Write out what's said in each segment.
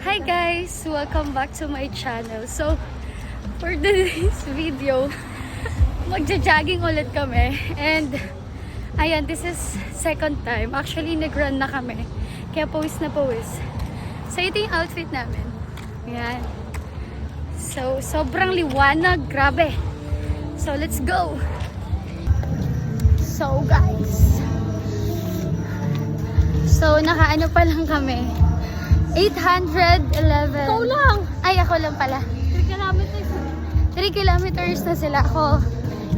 Hi guys! Welcome back to my channel. So, for today's video, magja-jogging ulit kami. And, ayan, this is second time. Actually, nag-run na kami. Kaya pawis na pawis. So, ito yung outfit namin. Ayan. So, sobrang liwanag. Grabe. So, let's go! So, guys. So, nakaano pa lang kami. 811. Ikaw lang! Ay, ako lang pala. 3 kilometers. 3 kilometers na sila. Ako,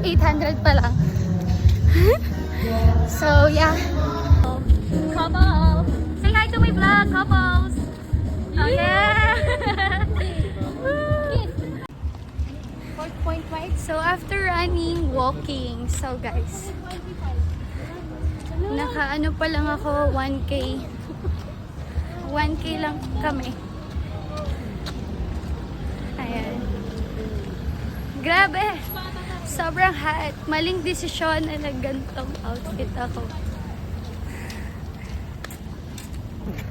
800 pa lang. So, yeah. Couple! Say hi to my vlog, couples! Oh, yeah! Fourth point, right? So, after running, walking. So, guys, nakaano pa lang ako, 1K. 1K lang kami. Ayan. Grabe! Sobrang hot. Maling desisyon na nagantong outfit ako.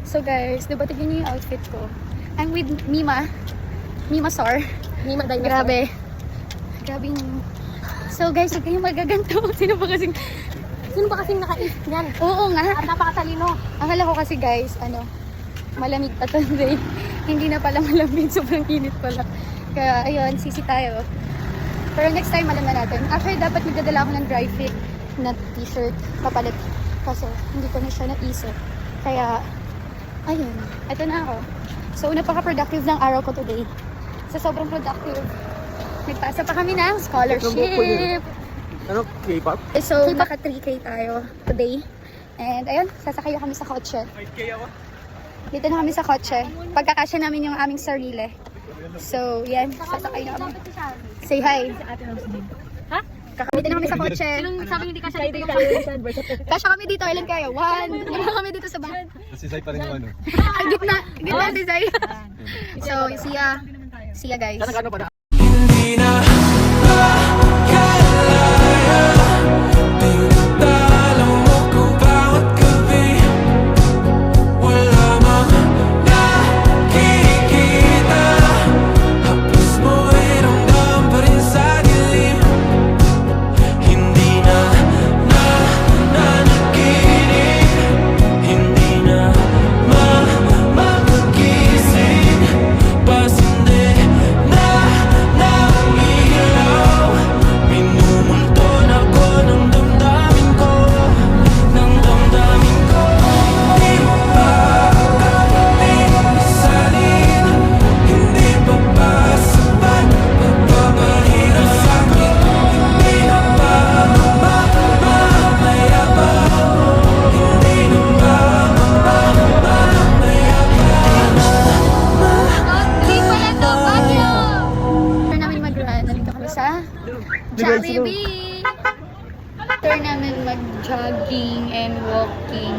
So guys, diba tignan niyo yung outfit ko? I'm with Mima. Mima Sor. Mima Dinosaur. Grabe. Grabe yung... So guys, huwag kayong magaganto. Sino ba kasing... Sino ba kasing naka-east niyan? Oo nga. At napakatalino. Akala ko kasi guys, malamig pa today. Hindi na pala malamig, sobrang init pala. Kaya ayun, sisi tayo. Pero next time alam na natin. Actually, dapat magdadala ako ng dry fit na t-shirt kapalit. Kasi hindi ko na siya naisip. Kaya, ayun, eto na ako. So, napaka-productive ng araw ko today. So, sobrang productive. Nagpasa pa kami ng scholarship. Ano? K-pop? So, naka 3K tayo today. And ayun, sasakay kami sa kotse. 5K ako? Dito na kami sa kotse. Pagkakasya namin yung aming sarili. So, yan. Sasakay na kami. Say hi. Ha? Dito na kami sa kotse. Sinong sabi hindi ka siya dito yung Kasya kami dito. Ilan kayo? 1. Ilan kami dito sa bahay? Si Zay pa rin yung ano. Ay, gitna. Gitna si Zay. So, see ya. See ya, guys. Ano pa na? Hindi na makalaya. Tinatalo mo ko bawat gabi. Wala mang nakikita. Haplos mo ay ramdam pa rin sa dilim. Hindi na nanaginip. Hindi na mapagising. Pasindi na ilaw. Minumulton ako ng damdamin ko. Ng damdamin ko. Di mo pa akalain isalin. Hindi pa ba sapat pagpapahirap sa'kin? Hindi na ba mamayabang? Hindi na ba mamayabang? Hindi pala to, Baguio! After namin mag-run, nandito kami sa Jollibee! After namin mag-jogging and walking,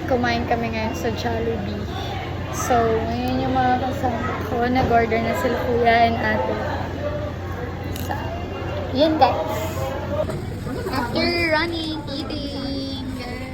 kumain kami ngayon sa Jollibee. So, ngayon yung mga kasama ko, nag-order na sila kuya and ate. So, yan guys. After running, eating, guys.